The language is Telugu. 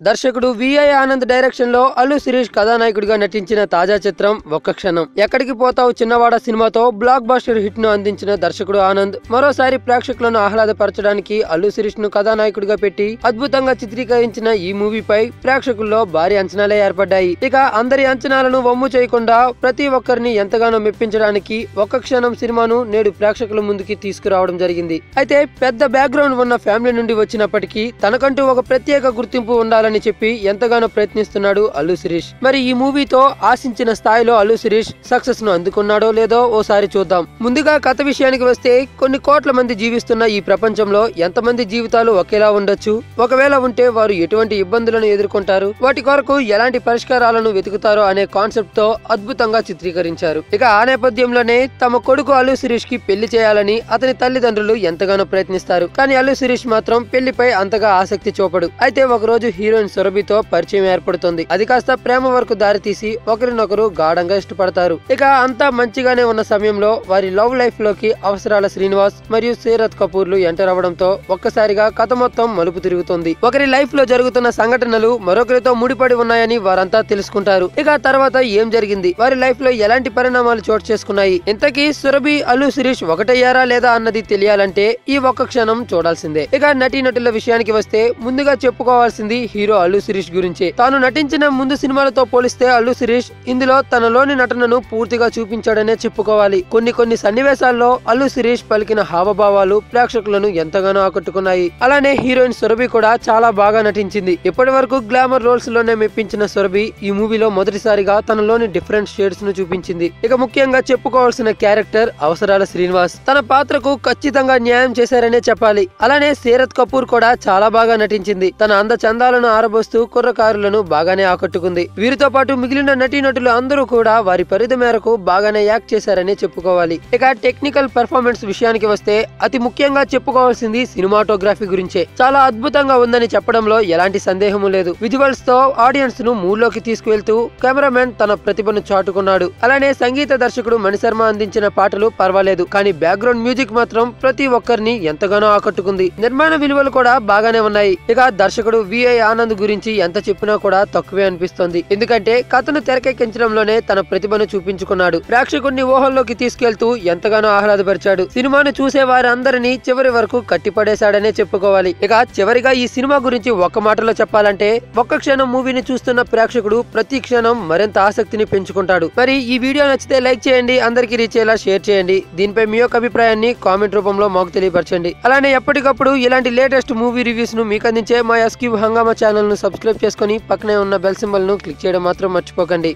దర్శకుడు విఐ ఆనంద్ డైరెక్షన్ లో అల్లు శిరీష్ కథానాయకుడిగా నటించిన తాజా చిత్రం ఒక్క క్షణం. ఎక్కడికి పోతావు చిన్నవాడ సినిమాతో బ్లాక్ బస్టర్ హిట్ ను అందించిన దర్శకుడు ఆనంద్ మరోసారి ప్రేక్షకులను ఆహ్లాదపరచడానికి అల్లు శిరీష్ ను కథానాయకుడిగా పెట్టి అద్భుతంగా చిత్రీకరించిన ఈ మూవీపై ప్రేక్షకుల్లో భారీ అంచనాలే ఏర్పడ్డాయి. ఇక అందరి అంచనాలను వమ్ము చేయకుండా ప్రతి ఒక్కరిని ఎంతగానో మెప్పించడానికి ఒక్క క్షణం సినిమాను నేడు ప్రేక్షకుల ముందుకి తీసుకురావడం జరిగింది. అయితే పెద్ద బ్యాక్గ్రౌండ్ ఉన్న ఫ్యామిలీ నుండి వచ్చినప్పటికీ తనకంటూ ఒక ప్రత్యేక గుర్తింపు ఉండాలని చెప్పి ఎంతగానో ప్రయత్నిస్తున్నాడు అల్లు శిరీష్. మరి ఈ మూవీతో ఆశించిన స్థాయిలో అల్లు శిరీష్ సక్సెస్ ను అందుకున్నాడో లేదో ఓసారి చూద్దాం. ముందుగా కథ విషయానికి వస్తే కొన్ని కోట్ల మంది జీవిస్తున్న ఈ ప్రపంచంలో ఎంతమంది జీవితాలు ఒకేలా ఉండొచ్చు, ఒకవేళ ఉంటే వారు ఎటువంటి ఇబ్బందులను ఎదుర్కొంటారు, వాటి కొరకు ఎలాంటి పరిష్కారాలను వెతుకుతారో అనే కాన్సెప్ట్ తో అద్భుతంగా చిత్రీకరించారు. ఇక ఆ నేపథ్యంలోనే తమ కొడుకు అల్లు శిరీష్ కి పెళ్లి చేయాలని అతని తల్లిదండ్రులు ఎంతగానో ప్రయత్నిస్తారు. కానీ అల్లు శిరీష్ మాత్రం పెళ్లిపై అంతగా ఆసక్తి చూపడు. అయితే ఒకరోజు హీరోయిన్ సురభితో పరిచయం ఏర్పడుతుంది. అది కాస్త ప్రేమ వరకు దారితీసి ఒకరినొకరు గాఢంగా ఇష్టపడతారు. ఇక అంతా మంచిగానే ఉన్న సమయంలో వారి లవ్ లైఫ్ లోకి అవసరాల శ్రీనివాస్ మరియు సీరత్ కపూర్లు ఎంటర్ అవడంతో ఒక్కసారిగా కథ మొత్తం మలుపు తిరుగుతుంది. ఒకరి లైఫ్ లో జరుగుతున్న సంఘటనలు మరొకరితో ముడిపడి ఉన్నాయని వారంతా తెలుసుకుంటారు. ఇక తర్వాత ఏం జరిగింది, వారి లైఫ్ లో ఎలాంటి పరిణామాలు చోటు చేసుకున్నాయి, ఇంతకీ సురభి అల్లు శిరీష్ ఒకటయ్యారా లేదా అన్నది తెలియాలంటే ఈ ఒక్క క్షణం చూడాల్సిందే. ఇక నటీనటుల విషయానికి వస్తే ముందుగా చెప్పుకోవాల్సింది హీరో అల్లు శిరీష్ గురించే. తాను నటించిన ముందు సినిమాలతో పోలిస్తే అల్లు శిరీష్ ఇందులో తనలోని నటనను పూర్తిగా చూపించాడనే చెప్పుకోవాలి. కొన్ని సన్నివేశాల్లో అల్లు శిరీష్ పలికిన హావభావాలు ప్రేక్షకులను ఎంతగానో ఆకట్టుకున్నాయి. అలానే హీరోయిన్ సురభి కూడా చాలా బాగా నటించింది. ఇప్పటి వరకు గ్లామర్ రోల్స్ లోనే మెప్పించిన సురభి ఈ మూవీలో మొదటిసారిగా తనలోని డిఫరెంట్ షేడ్స్ ను చూపించింది. ఇక ముఖ్యంగా చెప్పుకోవాల్సిన క్యారెక్టర్ అవసరాల శ్రీనివాస్. తన పాత్రకు ఖచ్చితంగా న్యాయం చేశారనే చెప్పాలి. అలానే సీరత్ కపూర్ కూడా చాలా బాగా నటించింది. తన అందచందాలను ఆరబోస్తూ కుర్రకారులను బాగానే ఆకట్టుకుంది. వీరితో పాటు మిగిలిన నటీనటులు అందరూ కూడా వారి పరిధి మేరకు బాగానే యాక్ట్ చేశారని చెప్పుకోవాలి. ఇక టెక్నికల్ పెర్ఫార్మెన్స్ విషయానికి వస్తే అతి ముఖ్యంగా చెప్పుకోవాల్సింది సినిమాటోగ్రఫీ గురించే. చాలా అద్భుతంగా ఉందని చెప్పడంలో ఎలాంటి సందేహము లేదు. విజువల్స్ తో ఆడియన్స్ ను మూడ్లోకి తీసుకువెళ్తూ కెమెరామెన్ తన ప్రతిభను చాటుకున్నాడు. అలానే సంగీత దర్శకుడు మణిశర్మ అందించిన పాటలు పర్వాలేదు, కానీ బ్యాక్గ్రౌండ్ మ్యూజిక్ మాత్రం ప్రతి ఒక్కరిని ఎంతగానో ఆకట్టుకుంది. నిర్మాణ విలువలు కూడా బాగానే ఉన్నాయి. ఇక దర్శకుడు విఐ ఆనంద్ గురించి ఎంత చెప్పినా కూడా తక్కువే అనిపిస్తోంది. ఎందుకంటే కథను తెరకెక్కించడంలోనే తన ప్రతిభను చూపించుకున్నాడు. ప్రేక్షకుడిని ఊహల్లోకి తీసుకెళ్తూ ఎంతగానో ఆహ్లాదపరిచాడు. సినిమాను చూసే వారందరినీ చివరి వరకు కట్టిపడేశాడనే చెప్పుకోవాలి. ఇక చివరిగా ఈ సినిమా గురించి ఒక్క మాటలో చెప్పాలంటే ఒక్క క్షణం మూవీని చూస్తున్న ప్రేక్షకుడు ప్రతి క్షణం మరింత ఆసక్తిని పెంచుకుంటాడు. మరి ఈ వీడియో నచ్చితే లైక్ చేయండి, అందరికీ రీచ్ అయ్యేలా షేర్ చేయండి. దీనిపై మీ యొక్క అభిప్రాయాన్ని కామెంట్ రూపంలో మాకు తెలియపరచండి. అలానే ఎప్పటికప్పుడు ఇలాంటి లేటెస్ట్ మూవీ రివ్యూస్ ను మీకు అందించే మా ఎస్క్యూబ్ హంగామా ఛానల్ ను సబ్స్క్రైబ్ చేసుకుని పక్కనే ఉన్న బెల్ సింబల్ ను క్లిక్ చేయడం మాత్రం మర్చిపోకండి.